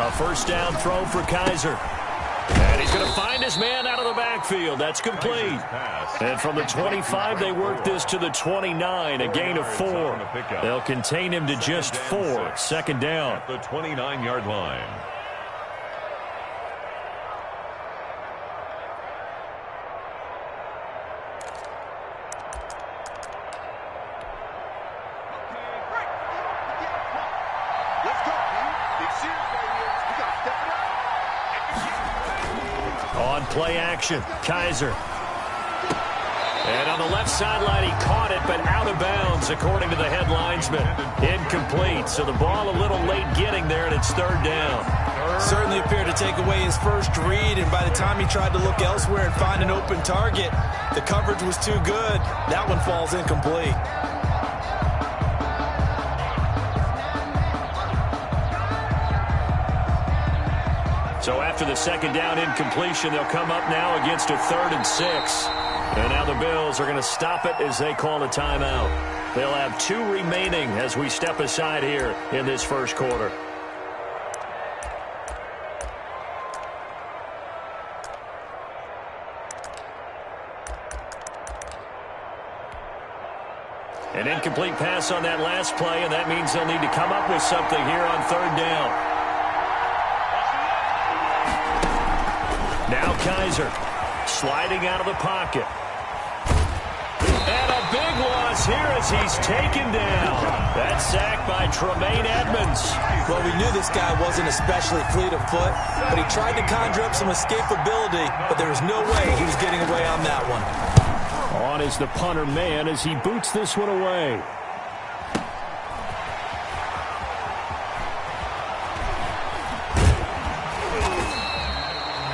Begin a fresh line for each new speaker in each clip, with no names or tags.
A first down throw for Kaiser. And he's going to find his man out of the backfield. That's complete. And from the 25, they work this to the 29, a gain of 4. They'll contain him to just 4. Second down.
The 29-yard line.
On play action, Kaiser. And on the left sideline, he caught it, but out of bounds, according to the head linesman. Incomplete, so the ball a little late getting there, and it's third down.
Certainly appeared to take away his first read, and by the time he tried to look elsewhere and find an open target, the coverage was too good. That one falls incomplete.
So after the second down incompletion, they'll come up now against a 3rd and 6. And now the Bills are going to stop it as they call a timeout. They'll have 2 remaining as we step aside here in this first quarter. An incomplete pass on that last play, and that means they'll need to come up with something here on 3rd down. Now Kaiser sliding out of the pocket. And a big loss here as he's taken down. That sack by Tremaine Edmonds.
Well, we knew this guy wasn't especially fleet of foot, but he tried to conjure up some escapability, but there was no way he was getting away on that one.
On is the punter man as he boots this one away.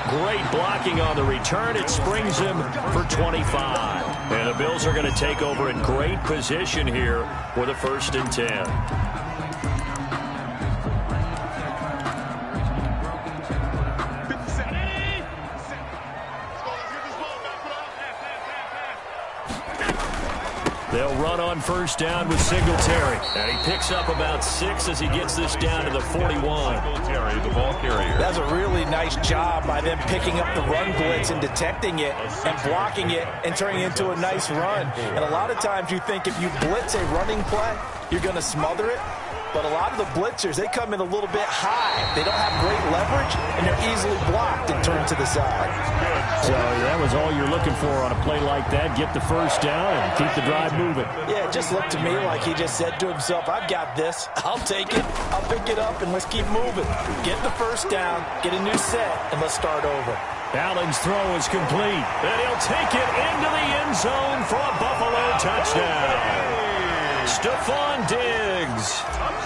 Great blocking on the return. It springs him for 25. And the Bills are going to take over in great position here with a 1st and 10. They'll run on first down with Singletary. And he picks up about 6 as he gets this down to the 41.
Singletary, the ball carrier.
That's a really nice job by them picking up the run blitz and detecting it and blocking it and turning it into a nice run. And a lot of times you think if you blitz a running play, you're going to smother it. But a lot of the blitzers, they come in a little bit high. They don't have great leverage, and they're easily blocked and turned to the side.
So that was all you're looking for on a play like that. Get the first down and keep the drive moving.
Yeah, it just looked to me like he just said to himself, I've got this. I'll take it. I'll pick it up, and let's keep moving. Get the first down, get a new set, and let's start over.
Allen's throw is complete. And he'll take it into the end zone for a Buffalo touchdown. Stephon Diggs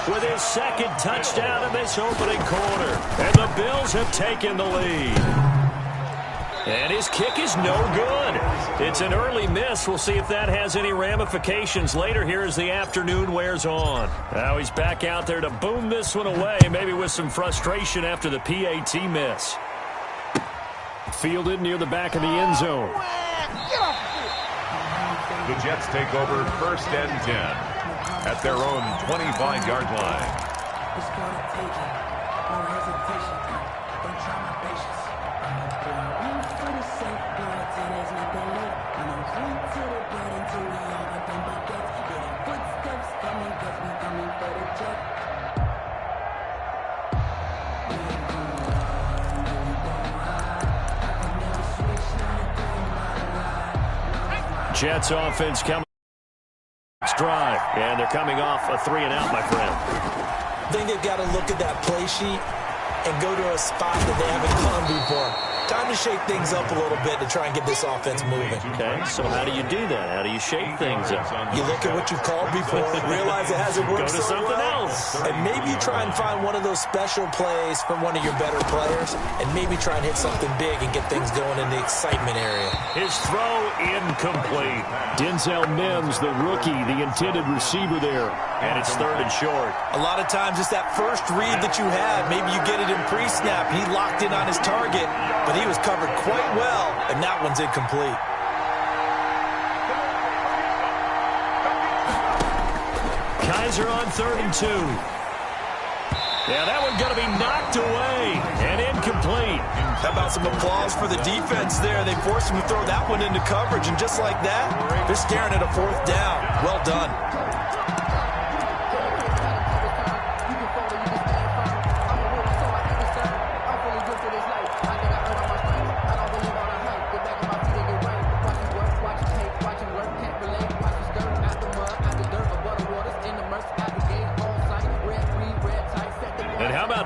with his 2nd touchdown in this opening quarter. And the Bills have taken the lead. And his kick is no good. It's an early miss. We'll see if that has any ramifications later here as the afternoon wears on. Now he's back out there to boom this one away, maybe with some frustration after the PAT miss. Fielded near the back of the end zone.
The Jets take over 1st and 10 at their own 25-yard line.
Jets offense coming. Drive, and they're coming off a 3-and-out, my friend.
I think they've got to look at that play sheet and go to a spot that they haven't gone before. Time to shake things up a little bit to try and get this offense moving.
Okay, so how do you do that? How do you shake things up?
You look at what you called before, realize it hasn't worked
Go to
so
something
well,
else.
and maybe you try and find one of those special plays from one of your better players, and maybe try and hit something big and get things going in the excitement area.
His throw incomplete. Denzel Mims, the rookie, the intended receiver there, and it's 3rd and short.
A lot of times it's that first read that you have. Maybe you get it in pre-snap. He locked in on his target, but he was covered quite well, and that one's incomplete.
Kaiser on 3rd and 2. Yeah, that one's going to be knocked away and incomplete.
How about some applause for the defense there? They forced him to throw that one into coverage, and just like that, they're staring at a 4th down. Well done.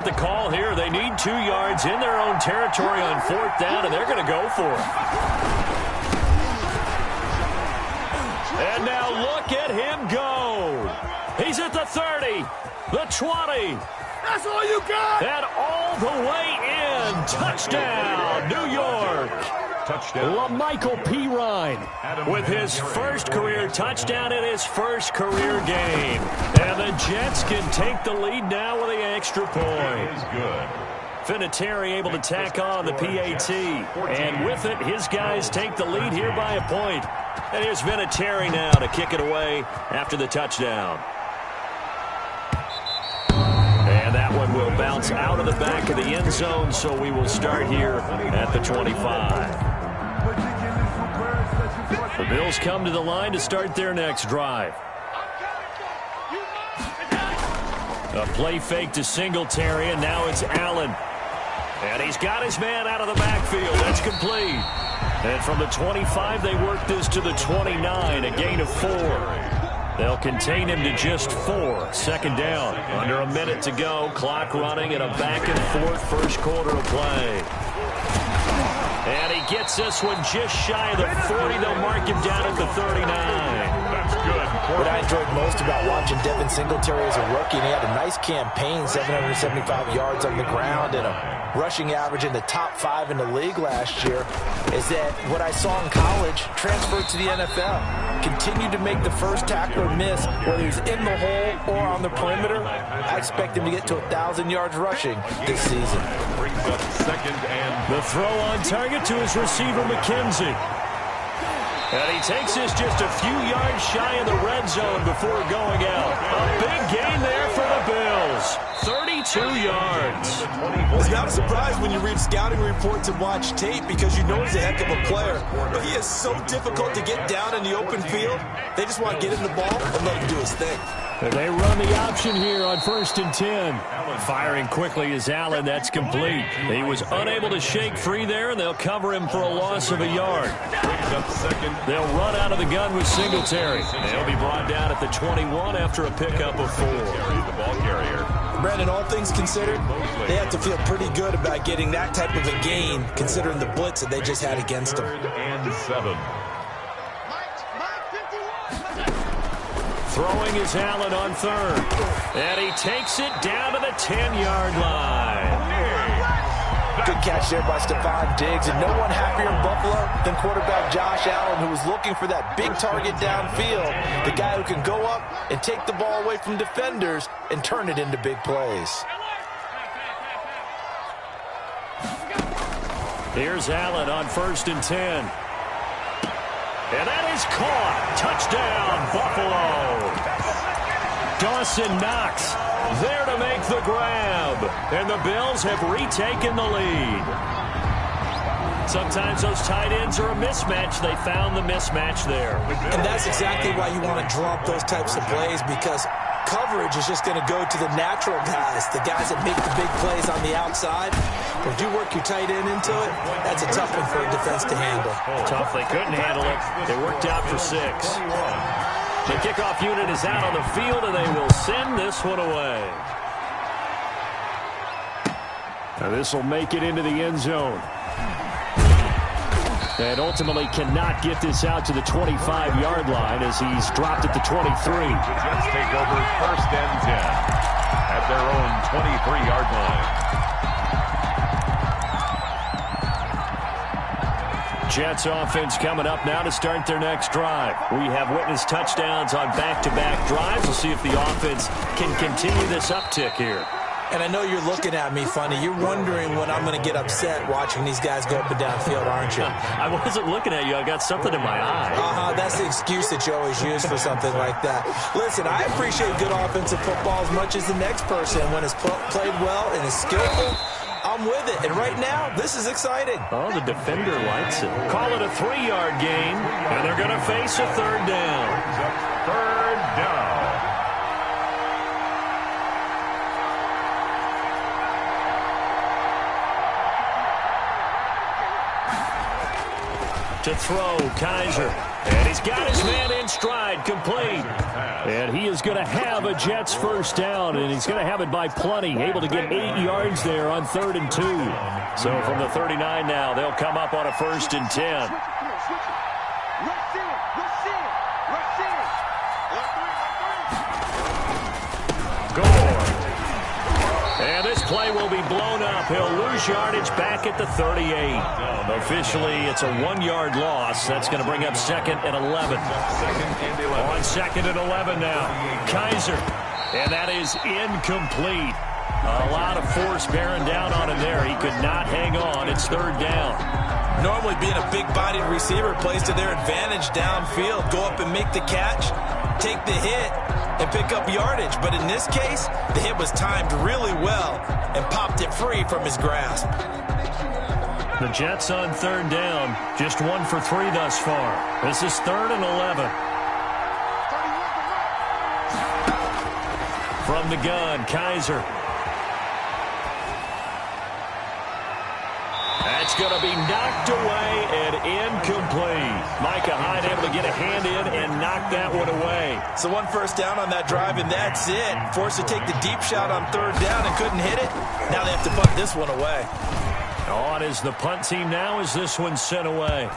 The call here, they need 2 yards in their own territory on 4th down, and they're going to go for it. And now look at him go. He's at the 30, the 20.
That's all you got.
And all the way in. Touchdown, New York.
Touchdown.
LaMichael Pirine with his first career touchdown in his first career game. And the Jets can take the lead now with the extra point.
Good.
Vinatieri able to tack on the PAT. And with it, his guys take the lead here by a point. And here's Vinatieri now to kick it away after the touchdown. And that one will bounce out of the back of the end zone, so we will start here at the 25. The Bills come to the line to start their next drive. A play fake to Singletary, and now it's Allen. And he's got his man out of the backfield. That's complete. And from the 25, they work this to the 29, a gain of 4. They'll contain him to just 4. Second down. Under a minute to go. Clock running in a back-and-forth first quarter of play. And he gets this one just shy of the 40. They'll mark him down at the 39.
That's good.
What I enjoyed most about watching Devin Singletary as a rookie, and he had a nice campaign, 775 yards on the ground and a rushing average in the top 5 in the league last year, is that what I saw in college transferred to the NFL. Continued to make the first tackler miss, whether he's in the hole or on the perimeter. I expect him to get to 1,000 yards rushing this season.
Brings up second and
the throw on target to his receiver, McKenzie. And he takes this just a few yards shy of the red zone before going out. A big gain there for the Bills. 32 yards.
It's not a surprise when you read scouting reports and watch tape, because you know he's a heck of a player. But he is so difficult to get down in the open field. They just want to get him the ball and let him do his thing.
And they run the option here on 1st and 10. Firing quickly is Allen. That's complete. He was unable to shake free there, and they'll cover him for a loss of a yard. They'll run out of the gun with Singletary. They'll be brought down at the 21 after a pickup of 4.
the ball carrier.
Brandon, all things considered, they have to feel pretty good about getting that type of a gain, considering the blitz that they just had against them.
3rd and 7.
Throwing is Allen on 3rd. And he takes it down to the 10-yard line.
Good catch there by Stephon Diggs, and no one happier in Buffalo than quarterback Josh Allen, who was looking for that big target downfield, the guy who can go up and take the ball away from defenders and turn it into big plays.
Here's Allen on 1st and 10. And that is caught. Touchdown, Buffalo. Dawson Knox there to make the grab. And the Bills have retaken the lead. Sometimes those tight ends are a mismatch. They found the mismatch there.
And that's exactly why you want to draw up those types of plays, because coverage is just going to go to the natural guys, the guys that make the big plays on the outside. But if you work your tight end into it, that's a tough one for a defense to handle.
Tough. They couldn't handle it. They worked out for 6. The kickoff unit is out on the field, and they will send this one away. Now this will make it into the end zone. And ultimately cannot get this out to the 25-yard line as he's dropped at the 23.
The Jets take over 1st and 10 at their own 23-yard line.
Jets offense coming up now to start their next drive. We have witnessed touchdowns on back-to-back drives. We'll see if the offense can continue this uptick here.
And I know you're looking at me funny. You're wondering when I'm going to get upset watching these guys go up and down field, aren't you?
I wasn't looking at you. I got something in my eye.
That's the excuse that you always use for something like that. Listen, I appreciate good offensive football as much as the next person. When it's played well and is skillful, I'm with it. And right now, this is exciting.
Oh, the defender likes it. Call it a 3-yard gain, and they're going to face a third down.
Third down.
To throw, Kaiser. And he's got his man in stride, complete. And he is going to have a Jets first down, and he's going to have it by plenty. Able to get 8 yards there on 3rd and 2. So from the 39 now, they'll come up on a 1st and 10. And this play will be blown up. He'll lose yardage back at the 38. Officially, it's a 1-yard loss. That's going to bring up 2nd and 11. On 2nd and 11 now. Kaiser. And that is incomplete. A lot of force bearing down on him there. He could not hang on. It's 3rd down.
Normally being a big-bodied receiver plays to their advantage downfield. Go up and make the catch, take the hit, and pick up yardage. But in this case, the hit was timed really well and popped it free from his grasp.
The Jets on 3rd down, just 1 for 3 thus far. This is 3rd and 11. From the gun, Kaiser. That's going to be knocked away and incomplete. Micah Hyde able to get a hand in and knock that one away.
So 1 first down on that drive, and that's it. Forced to take the deep shot on 3rd down and couldn't hit it. Now they have to punt this one away.
On is the punt team now as this one's sent away.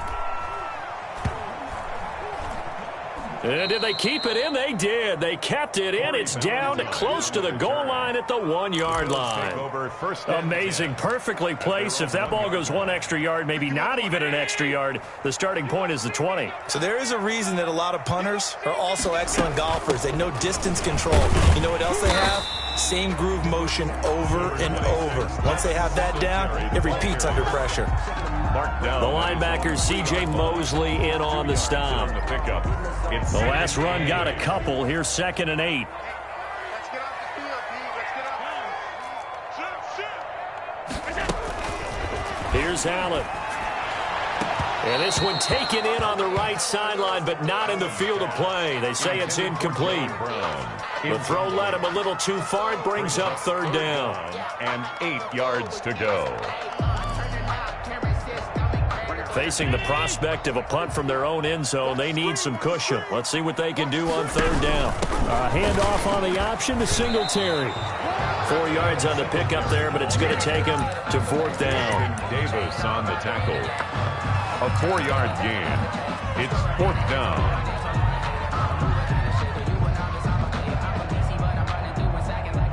And did they keep it in? They did. They kept it in. It's down to close to the goal line at the 1-yard line. Amazing. Perfectly placed. If that ball goes 1 extra yard, maybe not even an extra yard, the starting point is the 20.
So there is a reason that a lot of punters are also excellent golfers. They know distance control. You know what else they have? Same groove motion over and over. Once they have that down, it repeats under pressure.
The linebacker, C.J. Mosley, in on the stop. The last run got a couple. Here's 2nd and 8. Here's Allen. And this one taken in on the right sideline, but not in the field of play. They say it's incomplete. The throw led him a little too far. It brings up 3rd down.
And 8 yards to go.
Facing the prospect of a punt from their own end zone, they need some cushion. Let's see what they can do on 3rd down. Handoff on the option to Singletary. 4 yards on the pickup there, but it's going to take him to 4th down.
Davis on the tackle. A 4-yard gain. It's 4th down.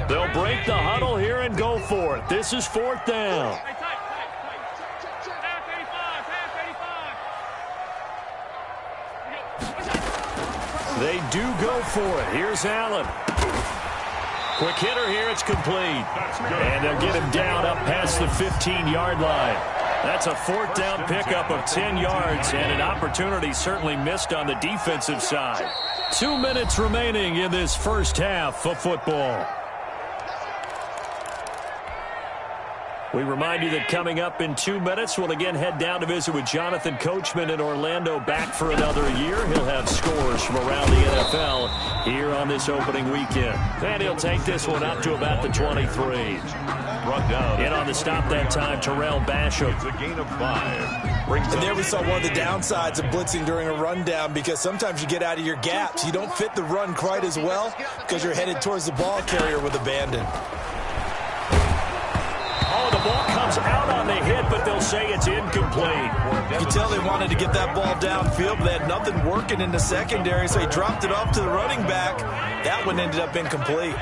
They'll break the huddle here and go for it. This is 4th down. They do go for it. Here's Allen. Quick hitter here. It's complete. And they'll get him down up past the 15-yard line. That's a 4th down pickup of 10 yards and an opportunity certainly missed on the defensive side. 2 minutes remaining in this first half of football. We remind you that coming up in 2 minutes, we'll again head down to visit with Jonathan Coachman in Orlando, back for another year. He'll have scores from around the NFL here on this opening weekend. And he'll take this one up to about the 23.
Brought down.
In on the stop that time, Terrell Basham.
It's a gain of 5.
And there we saw one of the downsides of blitzing during a rundown, because sometimes you get out of your gaps. You don't fit the run quite as well because you're headed towards the ball carrier with abandon.
Oh, the ball comes out on the hit, but they'll say it's incomplete.
You can tell they wanted to get that ball downfield, but they had nothing working in the secondary, so he dropped it off to the running back. That one ended up incomplete.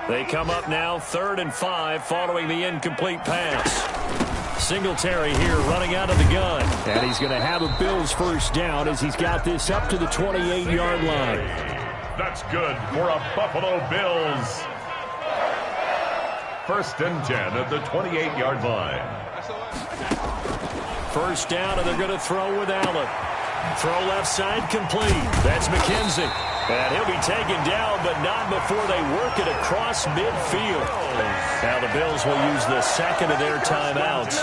They come up now 3rd and 5 following the incomplete pass. Singletary here running out of the gun. And he's going to have a Bills first down as he's got this up to the 28-yard line.
That's good for a Buffalo Bills. First and 10 at the 28-yard line.
First down, and they're going to throw with Allen. Throw left side complete. That's McKenzie. And he'll be taken down, but not before they work it across midfield. Now the Bills will use the second of their timeouts.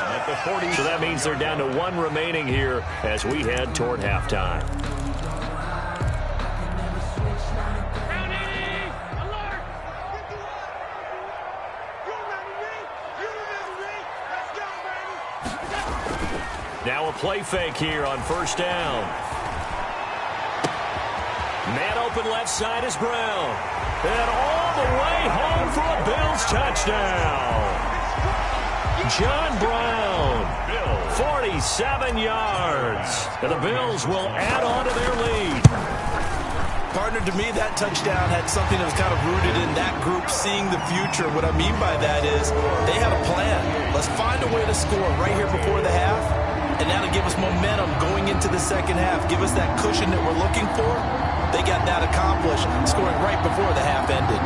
So that means they're down to 1 remaining here as we head toward halftime. Now a play fake here on first down. Man open left side is Brown. And all the way home for a Bills touchdown. John Brown, 47 yards. And the Bills will add on to their lead.
Partner, to me, that touchdown had something that was kind of rooted in that group seeing the future. What I mean by that is they had a plan. Let's find a way to score right here before the half. And that'll give us momentum going into the second half. Give us that cushion that we're looking for. They got that accomplished, scoring right before the half ended.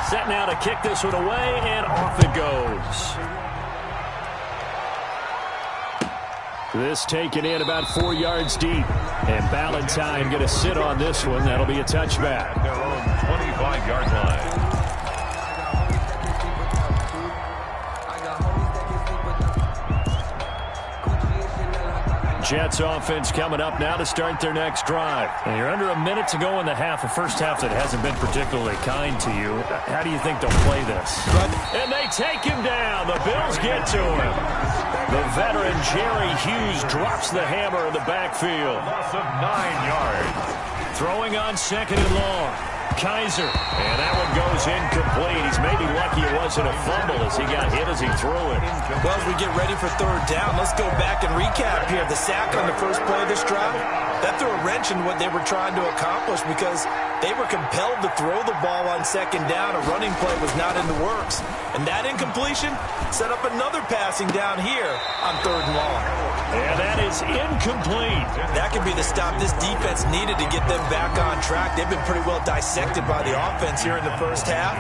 Set now to kick this one away, and off it goes. This taken in about 4 yards deep. And Ballantyne going to sit on this one. That'll be a touchback.
Their own 25-yard line.
Jets offense coming up now to start their next drive. And you're under a minute to go in the half, a first half that hasn't been particularly kind to you. How do you think they'll play this? And they take him down. The Bills get to him. The veteran Jerry Hughes drops the hammer in the backfield.
Loss of 9 yards.
Throwing on second and long. Kaiser, and that one goes incomplete. He's maybe lucky it wasn't a fumble as he got hit as he threw it.
Well, as we get ready for third down, let's go back and recap here. The sack on the first play of this drive, that threw a wrench in what they were trying to accomplish because they were compelled to throw the ball on second down. A running play was not in the works. And that incompletion set up another passing down here on third and long.
And that is incomplete.
That could be the stop this defense needed to get them back on track. They've been pretty well dissected by the offense here in the first half.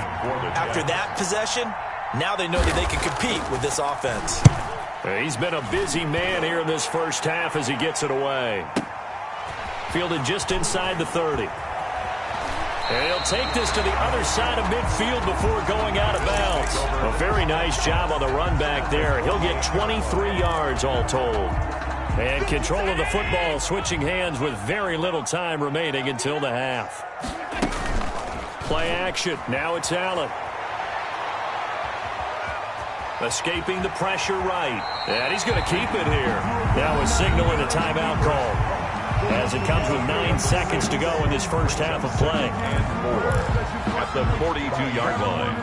After that possession, now they know that they can compete with this offense.
He's been a busy man here in this first half as he gets it away. Fielded just inside the 30. And he'll take this to the other side of midfield before going out of bounds. A very nice job on the run back there. He'll get 23 yards all told. And control of the football switching hands with very little time remaining until the half. Play action. Now it's Allen. Escaping the pressure right. And he's going to keep it here. Now a signal and a timeout call. As it comes with 9 seconds to go in this first half of play.
And 4 at the 42-yard line.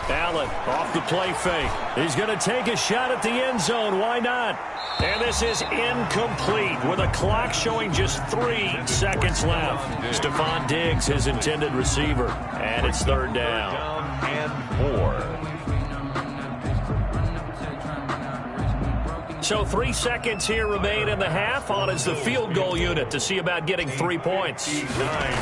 Allen off the play fake. He's going to take a shot at the end zone. Why not? And this is incomplete with a clock showing just 3 seconds left. Stephon Diggs, his intended receiver. And it's third down.
And 4.
So 3 seconds here remain in the half. On is the field goal unit to see about getting 3 points.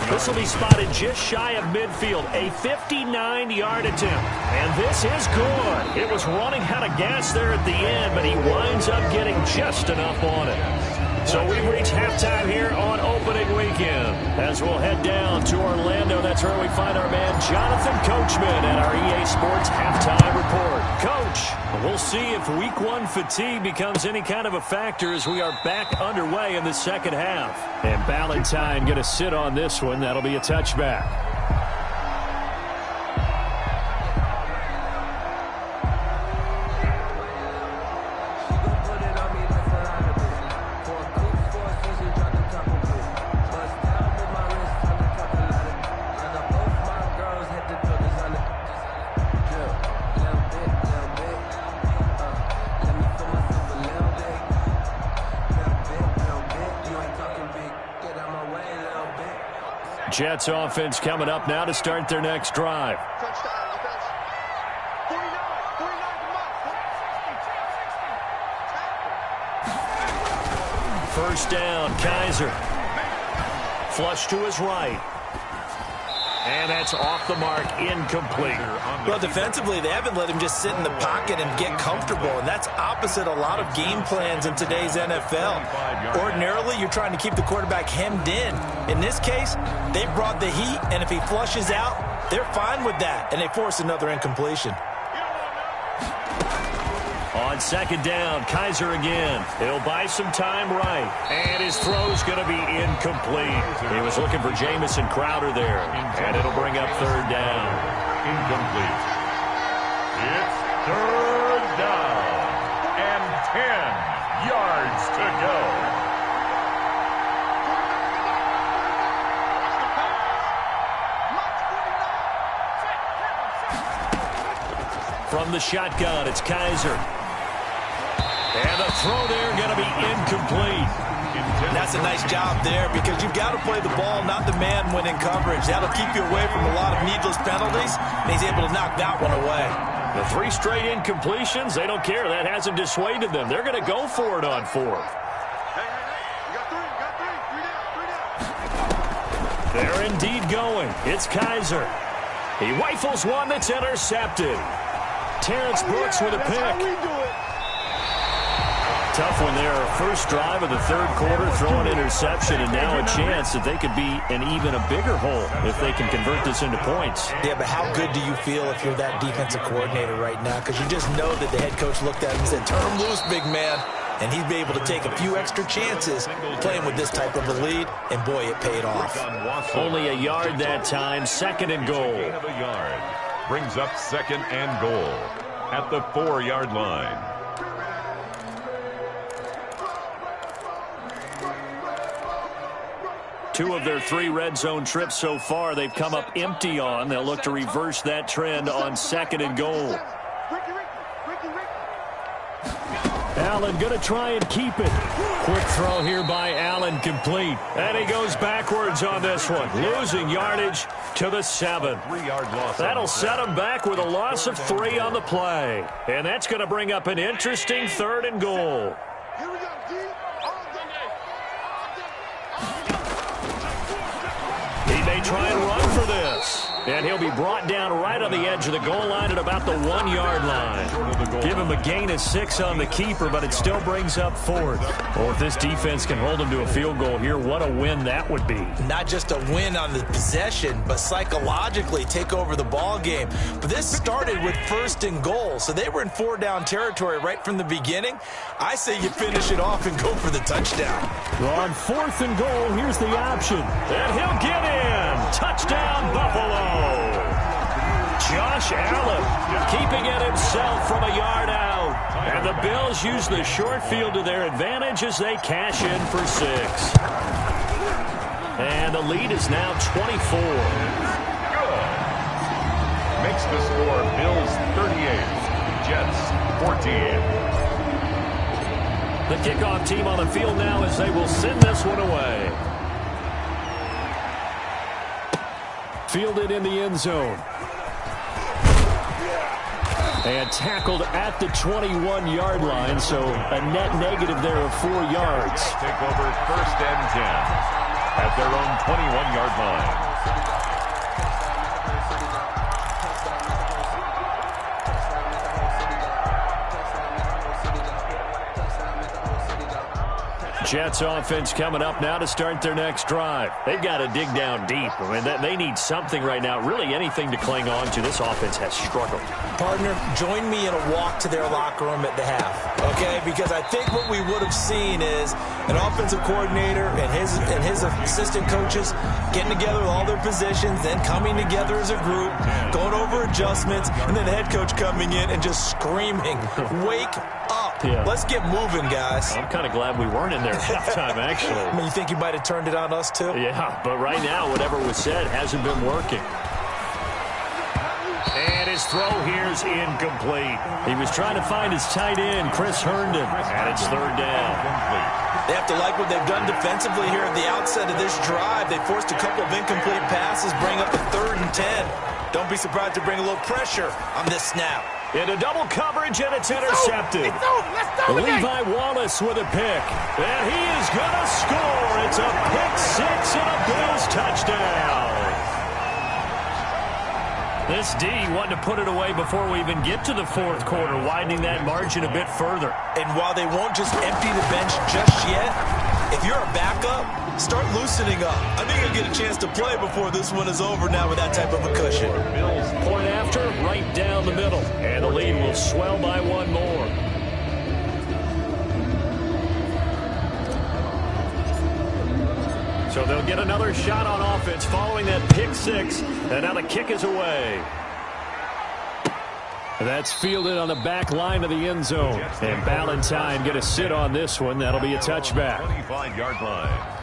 This will be spotted just shy of midfield. A 59-yard attempt. And this is good. It was running out of gas there at the end, but he winds up getting just enough on it. So we've reached halftime here on opening weekend. As we'll head down to Orlando, that's where we find our man Jonathan Coachman at our EA Sports Halftime Report. Coach, we'll see if Week 1 fatigue becomes any kind of a factor as we are back underway in the second half. And Ballantyne going to sit on this one. That'll be a touchback. Jets offense coming up now to start their next drive. first down. Kaiser. Flush to his right. And that's off the mark, incomplete.
Well, defensively, they haven't let him just sit in the pocket and get comfortable, and that's opposite a lot of game plans in today's NFL. Ordinarily, you're trying to keep the quarterback hemmed in. In this case, they brought the heat, and if he flushes out, they're fine with that, and they force another incompletion.
On second down, Kaiser again. He'll buy some time right. And his throw's going to be incomplete. He was looking for Jamison Crowder there. And it'll bring up third down.
Incomplete. It's third down. And 10 yards to go.
From the shotgun, it's Kaiser. And the throw there going to be incomplete.
That's a nice job there because you've got to play the ball, not the man when in coverage. That'll keep you away from a lot of needless penalties, and he's able to knock that one away.
The 3 straight incompletions, they don't care. That hasn't dissuaded them. They're going to go for it on 4th. They're indeed going. It's Kaiser. He rifles one that's intercepted. Terrence Brooks with a pick. Tough one there. First drive of the third quarter, throw an interception, and now a chance that they could be in even a bigger hole if they can convert this into points.
Yeah, but how good do you feel if you're that defensive coordinator right now? Because you just know that the head coach looked at him and said, turn him loose, big man. And he'd be able to take a few extra chances playing with this type of a lead, and boy, it paid off.
Only a yard that time, second and goal.
Brings up second and goal at the 4-yard line.
Two of their 3 red zone trips so far, they've come up empty on. They'll look to reverse that trend on second and goal. Allen going to try and keep it. Quick throw here by Allen, complete. And he goes backwards on this one, losing yardage to the 7.
3-yard loss.
That'll set him back with a loss of 3 on the play. And that's going to bring up an interesting third and goal. He may try and run for this. And he'll be brought down right on the edge of the goal line at about the 1-yard line. Give him a gain of 6 on the keeper, but it still brings up 4th. Well, if this defense can hold him to a field goal here, what a win that would be.
Not just a win on the possession, but psychologically take over the ball game. But this started with first and goal, so they were in 4-down territory right from the beginning. I say you finish it off and go for the touchdown.
On 4th and goal, here's the option. And he'll get in. Touchdown, Buffalo. Josh Allen keeping it himself from a yard out. And the Bills use the short field to their advantage as they cash in for 6. And the lead is now 24.
Good. Makes the score Bills 38, Jets 14.
The kickoff team on the field now as they will send this one away. Fielded in the end zone. And tackled at the 21-yard line, so a net negative there of 4 yards.
Take over first and 10 at their own 21-yard line.
Jets offense coming up now to start their next drive. They've got to dig down deep. I mean, they need something right now, really anything to cling on to. This offense has struggled.
Partner, join me in a walk to their locker room at the half, okay? Because I think what we would have seen is an offensive coordinator and his assistant coaches getting together with all their positions, then coming together as a group, going over adjustments, and then the head coach coming in and just screaming, wake up. Yeah. Let's get moving, guys.
I'm kind of glad we weren't in there at halftime, actually.
I mean, you think you might have turned it on us, too?
Yeah, but right now, whatever was said hasn't been working. And his throw here is incomplete. He was trying to find his tight end, Chris Herndon, and it's third down.
They have to like what they've done defensively here at the outset of this drive. They forced a couple of incomplete passes, bring up a 3rd and 10. Don't be surprised to bring a little pressure on this snap.
Into double coverage, and it's intercepted.
It's over. Let's dominate.
Levi Wallace with a pick. And he is going to score. It's a pick six and a Bills touchdown. This D wanted to put it away before we even get to the fourth quarter, widening that margin a bit further.
And while they won't just empty the bench just yet, if you're a backup, start loosening up. I think you'll get a chance to play before this one is over now with that type of a cushion.
Point after, right down the middle. And the lead will swell by one more. So they'll get another shot on offense following that pick six. And now the kick is away. That's fielded on the back line of the end zone. And Ballantyne going to sit on this one. That'll be a touchback.
25-yard line.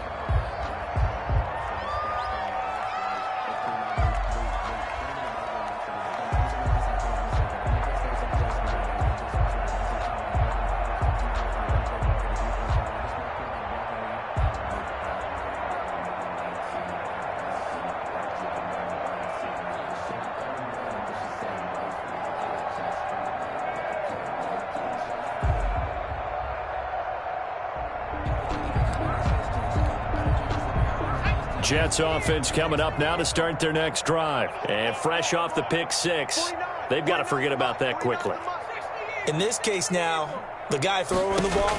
Jets offense coming up now to start their next drive. And fresh off the pick six, they've got to forget about that quickly.
In this case now, the guy throwing the ball,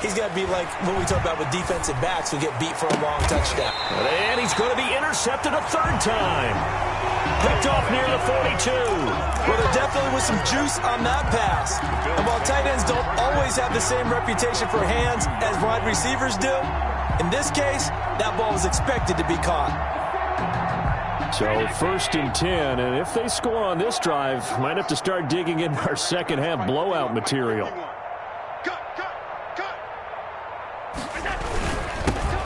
he's got to be like what we talk about with defensive backs who get beat for a long touchdown.
And he's going to be intercepted a third time. Picked off near the 42.
Well, there definitely was some juice on that pass. And while tight ends don't always have the same reputation for hands as wide receivers do, in this case, that ball was expected to be caught.
So 1st and 10, and if they score on this drive, might have to start digging in our second half blowout material.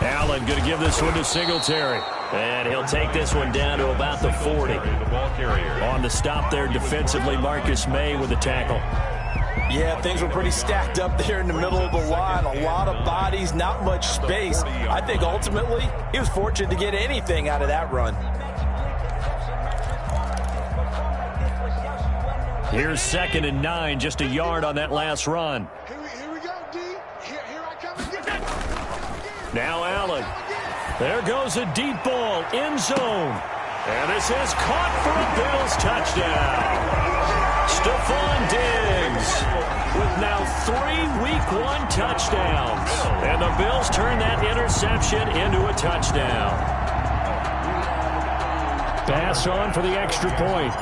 Allen going to give this one to Singletary. And he'll take this one down to about the 40. On the stop there defensively, Marcus May with the tackle.
Yeah, things were pretty stacked up there in the middle of the line. A lot of bodies, not much space. I think ultimately he was fortunate to get anything out of that run.
Here's 2nd and 9, just a yard on that last run.
Here we go, D. Here I come.
Now Allen. There goes a deep ball, end zone. And this is caught for a Bills touchdown. Stephon Diggs with now 3 Week 1 touchdowns. And the Bills turn that interception into a touchdown. Pass on for the extra point.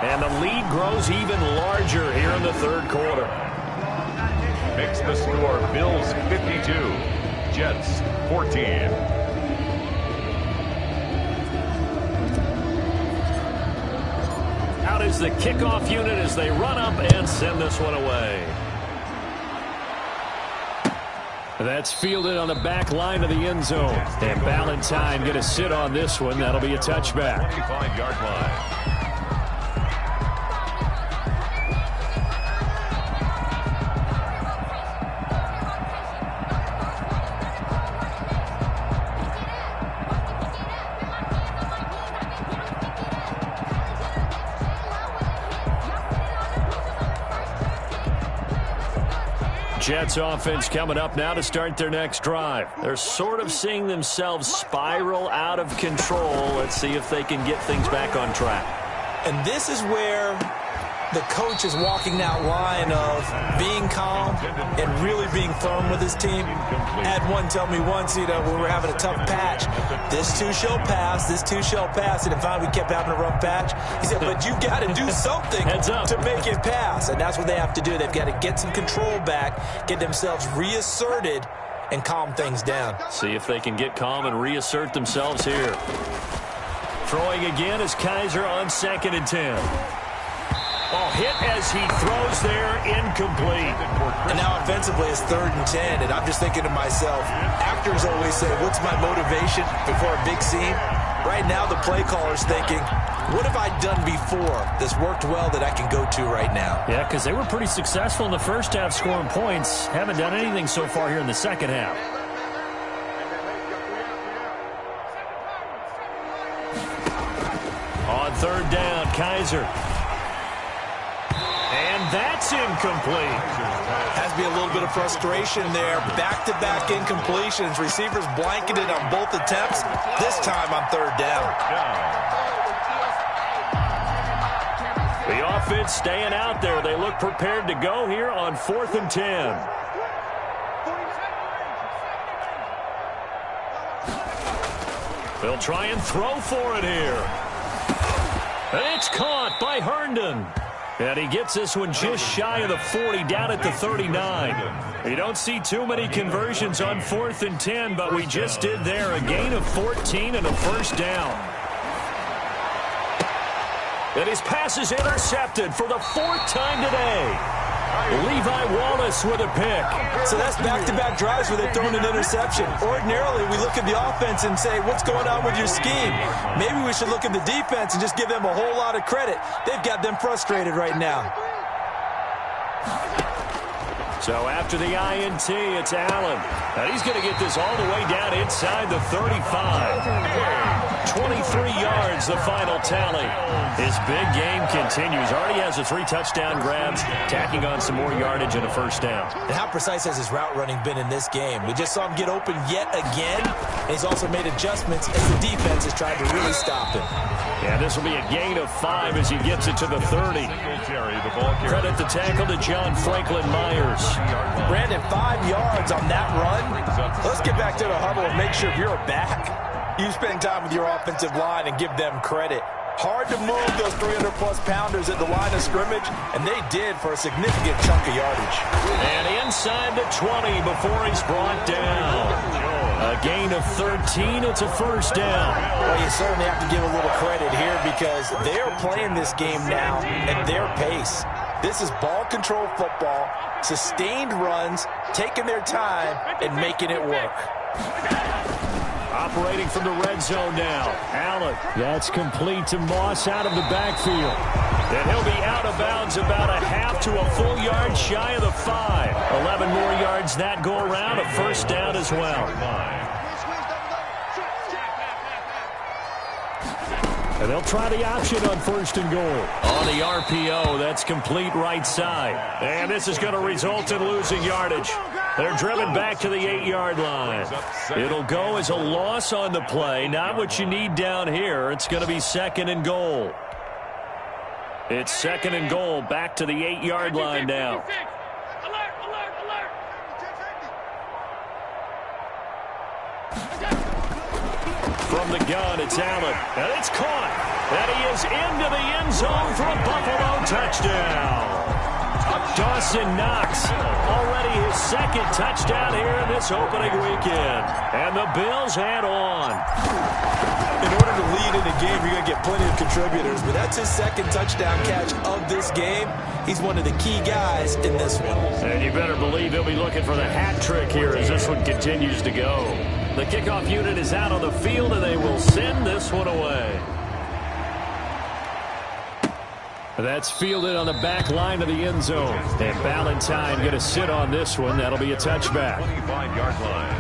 And the lead grows even larger here in the third quarter.
Makes the score Bills 52, Jets 14.
Out is the kickoff unit as they run up and send this one away. That's fielded on the back line of the end zone. And Ballantyne going to sit on this one. That'll be a touchback.
25-yard line.
Jets offense coming up now to start their next drive. They're sort of seeing themselves spiral out of control. Let's see if they can get things back on track.
And this is where the coach is walking that line of being calm and really being firm with his team. I had one tell me once, when we were having a tough patch, this too shall pass, this too shall pass. And finally we kept having a rough patch. He said, but you got to do something to make it pass. And that's what they have to do. They've got to get some control back, get themselves reasserted, and calm things down.
See if they can get calm and reassert themselves here. Throwing again is Kaiser on 2nd and 10. Oh, hit as he throws there, incomplete.
And now offensively it's 3rd and 10, and I'm just thinking to myself, actors always say, what's my motivation before a big scene? Right now the play caller's thinking, what have I done before that's worked well that I can go to right now?
Yeah, because they were pretty successful in the first half scoring points. Haven't done anything so far here in the second half. Kaiser. And that's incomplete.
Has to be a little bit of frustration there. Back-to-back incompletions. Receivers blanketed on both attempts, this time on third down.
The offense staying out there. They look prepared to go here on 4th and 10. They'll try and throw for it here. And it's caught by Herndon. And he gets this one just shy of the 40, down at the 39. You don't see too many conversions on 4th and 10, but we just did there. A gain of 14 and a first down. And his pass is intercepted for the 4th time today. Levi Wallace with a pick.
So that's back-to-back drives where they've thrown an interception. Ordinarily, we look at the offense and say, what's going on with your scheme? Maybe we should look at the defense and just give them a whole lot of credit. They've got them frustrated right now.
So after the INT, it's Allen. And he's going to get this all the way down inside the 35. 23 yards, the final tally. His big game continues. Already has the 3 touchdown grabs, tacking on some more yardage and a first down.
And how precise has his route running been in this game? We just saw him get open yet again. And he's also made adjustments as the defense has tried to really stop him.
Yeah, this will be a gain of 5 as he gets it to the 30. Credit the tackle to John Franklin Myers.
Brandon, 5 yards on that run. Let's get back to the huddle and make sure you're back. You spend time with your offensive line and give them credit. Hard to move those 300-plus pounders at the line of scrimmage, and they did for a significant chunk of yardage.
And inside the 20 before he's brought down. A gain of 13, it's a first down.
Well, you certainly have to give a little credit here because they're playing this game now at their pace. This is ball control football, sustained runs, taking their time, and making it work.
Operating from the red zone now. Allen. That's complete to Moss out of the backfield. And he'll be out of bounds about a half to a full yard shy of the 5. 11 more yards that go around. A first down as well. And they'll try the option on 1st and goal. On the RPO, that's complete right side. And this is going to result in losing yardage. They're driven back to the 8-yard line. It'll go as a loss on the play. Not what you need down here. It's going to be 2nd and goal. It's 2nd and goal back to the 8-yard line now. From the gun, it's Allen. And it's caught. And he is into the end zone for a Buffalo touchdown. Dawson Knox, already his 2nd touchdown here in this opening weekend. And the Bills head on.
In order to lead in a game, you're going to get plenty of contributors, but that's his 2nd touchdown catch of this game. He's one of the key guys in this one.
And you better believe he'll be looking for the hat trick here as this one continues to go. The kickoff unit is out on the field, and they will send this one away. That's fielded on the back line of the end zone. And Ballantyne going to sit on this one. That'll be a touchback.
25-yard line.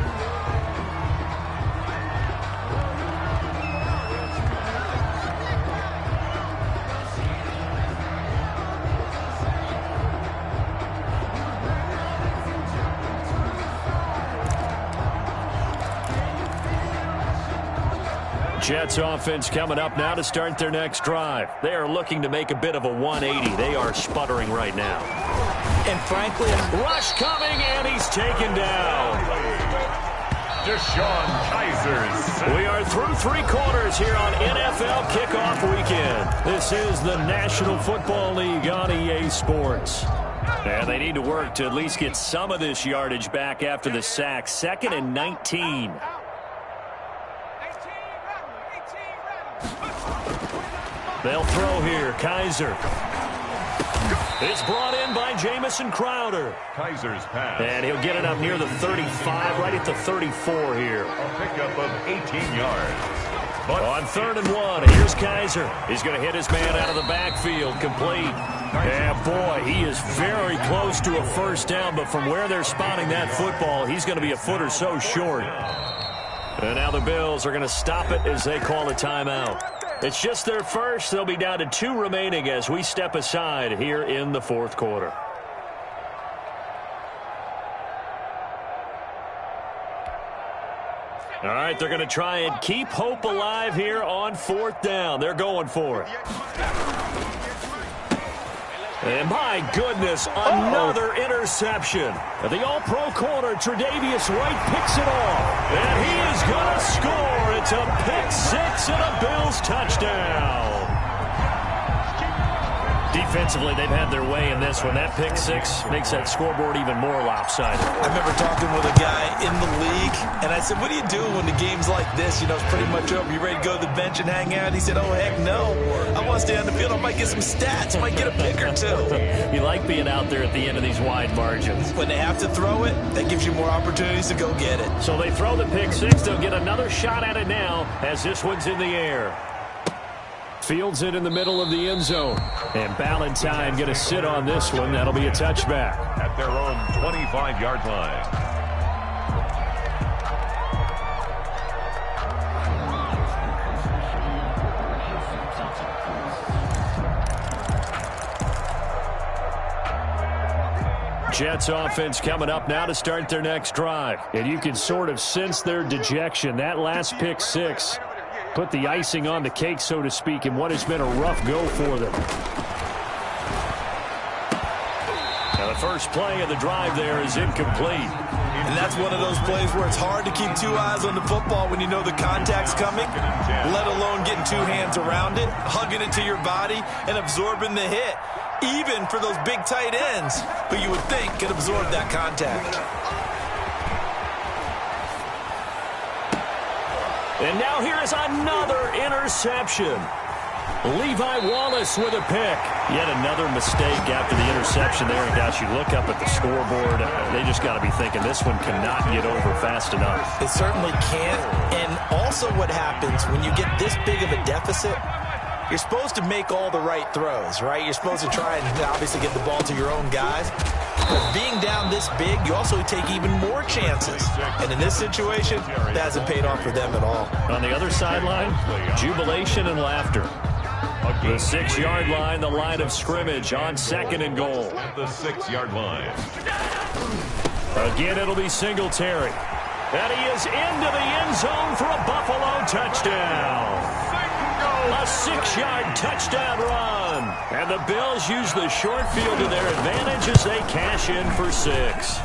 Jets offense coming up now to start their next drive. They are looking to make a bit of a 180. They are sputtering right now.
And frankly,
rush coming, and he's taken down.
Deshaun Kaiser.
We are through 3 quarters here on NFL Kickoff Weekend. This is the National Football League on EA Sports. And they need to work to at least get some of this yardage back after the sack. 2nd and 19. They'll throw here. Kaiser. It's brought in by Jamison Crowder.
Kaiser's pass.
And he'll get it up near the 35, right at the 34 here.
A pickup of 18 yards. But
on 3rd and 1, here's Kaiser. He's going to hit his man out of the backfield, complete. Yeah, boy, he is very close to a first down, but from where they're spotting that football, he's going to be a foot or so short. And now the Bills are going to stop it as they call a timeout. It's just their first. They'll be down to 2 remaining as we step aside here in the fourth quarter. All right, they're going to try and keep hope alive here on 4th down. They're going for it. And my goodness, another interception. The all-pro corner, Tre'Davious White, picks it off. And he is going to score. It's a pick 6 and a Bills touchdown. Defensively, they've had their way in this one. That pick 6 makes that scoreboard even more lopsided.
I remember talking with a guy in the league, and I said, what do you do when the game's like this? You know, it's pretty much over. You ready to go to the bench and hang out? He said, oh, heck no. I want to stay on the field. I might get some stats. I might get a pick or 2.
You like being out there at the end of these wide margins.
When they have to throw it, that gives you more opportunities to go get it.
So they throw the pick 6. They'll get another shot at it now as this one's in the air. Fields it in the middle of the end zone. And Ballantyne going to sit on this one. That'll be a touchback.
At their own 25-yard line.
Jets offense coming up now to start their next drive. And you can sort of sense their dejection. That last pick 6 put the icing on the cake, so to speak, in what has been a rough go for them. Now the first play of the drive there is incomplete.
And that's one of those plays where it's hard to keep 2 eyes on the football when you know the contact's coming, let alone getting 2 hands around it, hugging it to your body, and absorbing the hit, even for those big tight ends who you would think could absorb that contact.
And now here is another interception. Levi Wallace with a pick. Yet another mistake after the interception there. And gosh, you look up at the scoreboard, they just got to be thinking this one cannot get over fast enough.
It certainly can't. And also what happens when you get this big of a deficit, you're supposed to make all the right throws, right? You're supposed to try and obviously get the ball to your own guys. But being down this big, you also take even more chances. And in this situation, that hasn't paid off for them at all.
On the other sideline, jubilation and laughter. The 6-yard line, the line of scrimmage on 2nd and goal.
At the 6-yard line.
Again, it'll be Singletary. And he is into the end zone for a Buffalo touchdown. A 6-yard touchdown run. And the Bills use the short field to their advantage as they cash in for 6.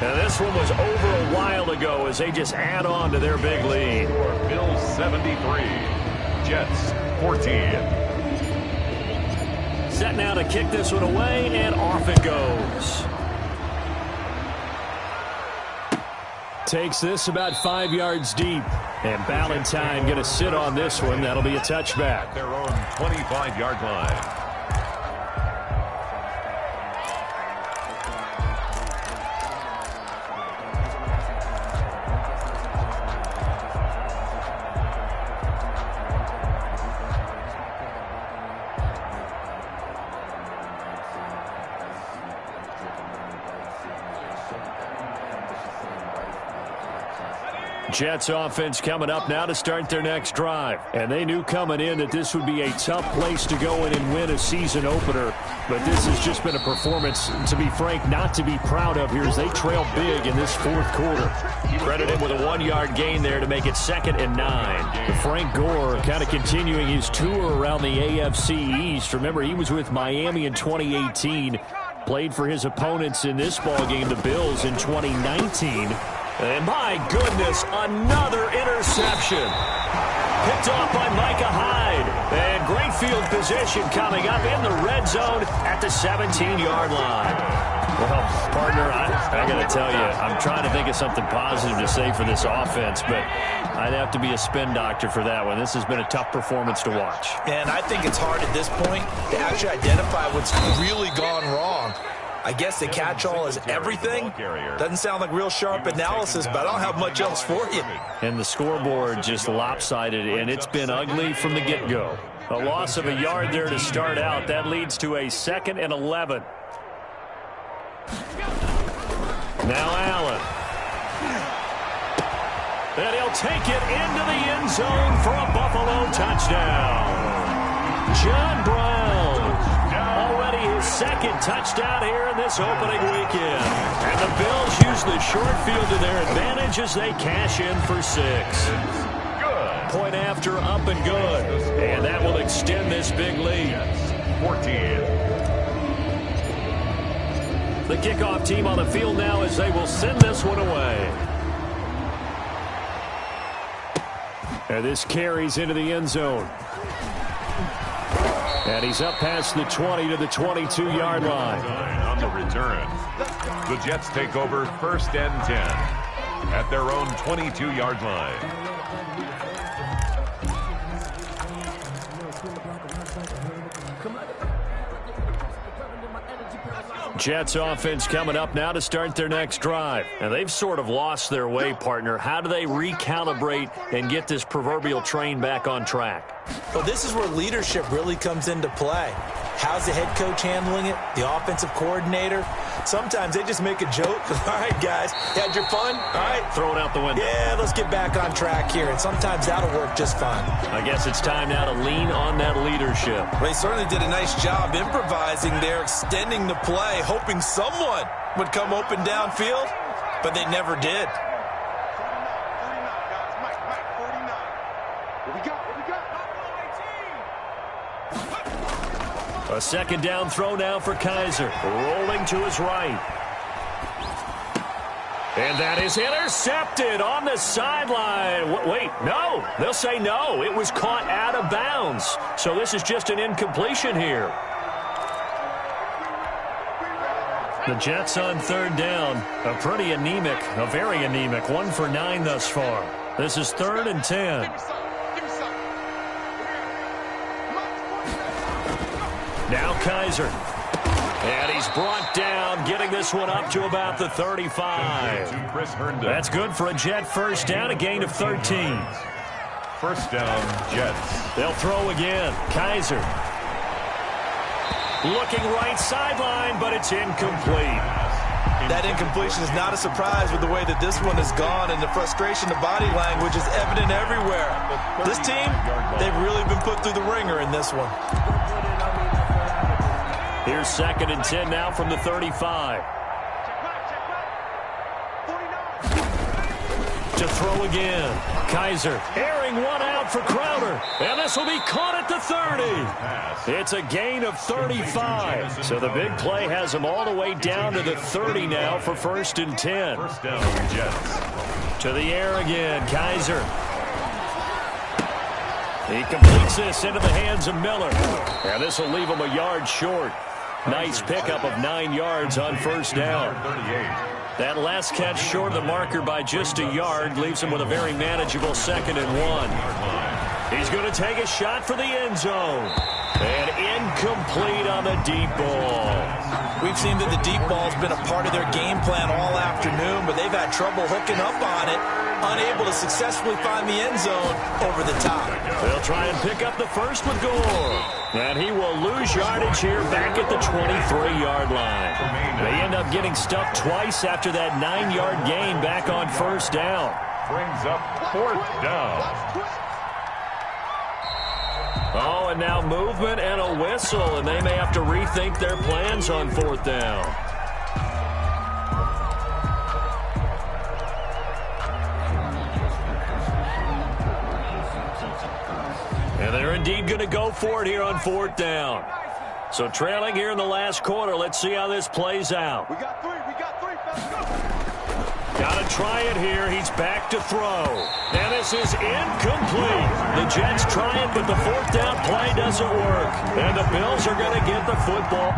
And this one was over a while ago as they just add on to their big lead.
Bills 73. Jets 14.
Set now to kick this one away, and off it goes. Takes this about 5 yards deep. And Ballantyne going to sit on this one. That'll be a touchback.
Their own 25-yard line.
Jets offense coming up now to start their next drive. And they knew coming in that this would be a tough place to go in and win a season opener. But this has just been a performance, to be frank, not to be proud of here as they trail big in this 4th quarter. Credit him with a 1-yard gain there to make it 2nd and 9. Frank Gore kind of continuing his tour around the AFC East. Remember, he was with Miami in 2018. Played for his opponents in this ballgame, the Bills, in 2019. And my goodness, another interception. Picked off by Micah Hyde. And great field position coming up in the red zone at the 17-yard line. Well, partner, I got to tell you, I'm trying to think of something positive to say for this offense, but I'd have to be a spin doctor for that one. This has been a tough performance to watch.
And I think it's hard at this point to actually identify what's really gone wrong. I guess the catch-all is everything. Doesn't sound like real sharp analysis, but I don't have much else for you.
And the scoreboard just lopsided, and it's been ugly from the get-go. A loss of a yard there to start out. That leads to a 2nd and 11. Now Allen. And he'll take it into the end zone for a Buffalo touchdown. John Brown, already his second touchdown here in this opening weekend. And the Bills use the short field to their advantage as they cash in for 6. Point after, up and good. And that will extend this big lead.
14.
The kickoff team on the field now as they will send this one away. And this carries into the end zone. And he's up past the 20 to the 22-yard line.
On the return, the Jets take over 1st and 10 at their own 22-yard line.
Jets offense coming up now to start their next drive. And they've sort of lost their way, partner. How do they recalibrate and get this proverbial train back on track?
Well, this is where leadership really comes into play. How's the head coach handling it? The offensive coordinator? Sometimes they just make a joke. All right, guys, you had your fun? All right.
Throw it out the window.
Yeah, let's get back on track here. And sometimes that'll work just fine.
I guess it's time now to lean on that leadership.
They certainly did a nice job improvising there, extending the play, hoping someone would come open downfield, but they never did.
49,
A second down throw now for Kaiser. Rolling to his right. And that is intercepted on the sideline. Wait, no. They'll say no. It was caught out of bounds. So this is just an incompletion here. The Jets on 3rd down. A pretty anemic, a very anemic 1 for 9 thus far. This is 3rd and 10. Now Kaiser. And he's brought down, getting this one up to about the 35. That's good for a Jet first down, a gain of 13.
1st down, Jets.
They'll throw again. Kaiser. Looking right sideline, but it's incomplete.
That incompletion is not a surprise with the way that this one has gone, and the frustration of body language is evident everywhere. This team, they've really been put through the ringer in this one.
Here's 2nd and 10 now from the 35. To throw again. Kaiser airing one out for Crowder. And this will be caught at the 30. It's a gain of 35. So the big play has him all the way down to the 30 now for 1st and 10.
1st down, Jets.
To the air again. Kaiser. He completes this into the hands of Miller. And this will leave him a yard short. Nice pickup of 9 yards on 1st down.
38.
That last catch short of the marker by just a yard leaves him with a very manageable 2nd and 1. He's going to take a shot for the end zone. And incomplete on the deep ball.
We've seen that the deep ball's been a part of their game plan all afternoon, but they've had trouble hooking up on it, unable to successfully find the end zone over the top.
They'll try and pick up the first with Gore. And he will lose yardage here back at the 23-yard line. They end up getting stuffed twice after that 9-yard gain back on 1st down.
Brings up 4th down.
Oh, and now movement and a whistle, and they may have to rethink their plans on 4th down. And they're indeed going to go for it here on 4th down. So trailing here in the last quarter, let's see how this plays out.
We got 3.
Got to try it here. He's back to throw. And this is incomplete. The Jets try it, but the 4th down play doesn't work. And the Bills are going to get the football.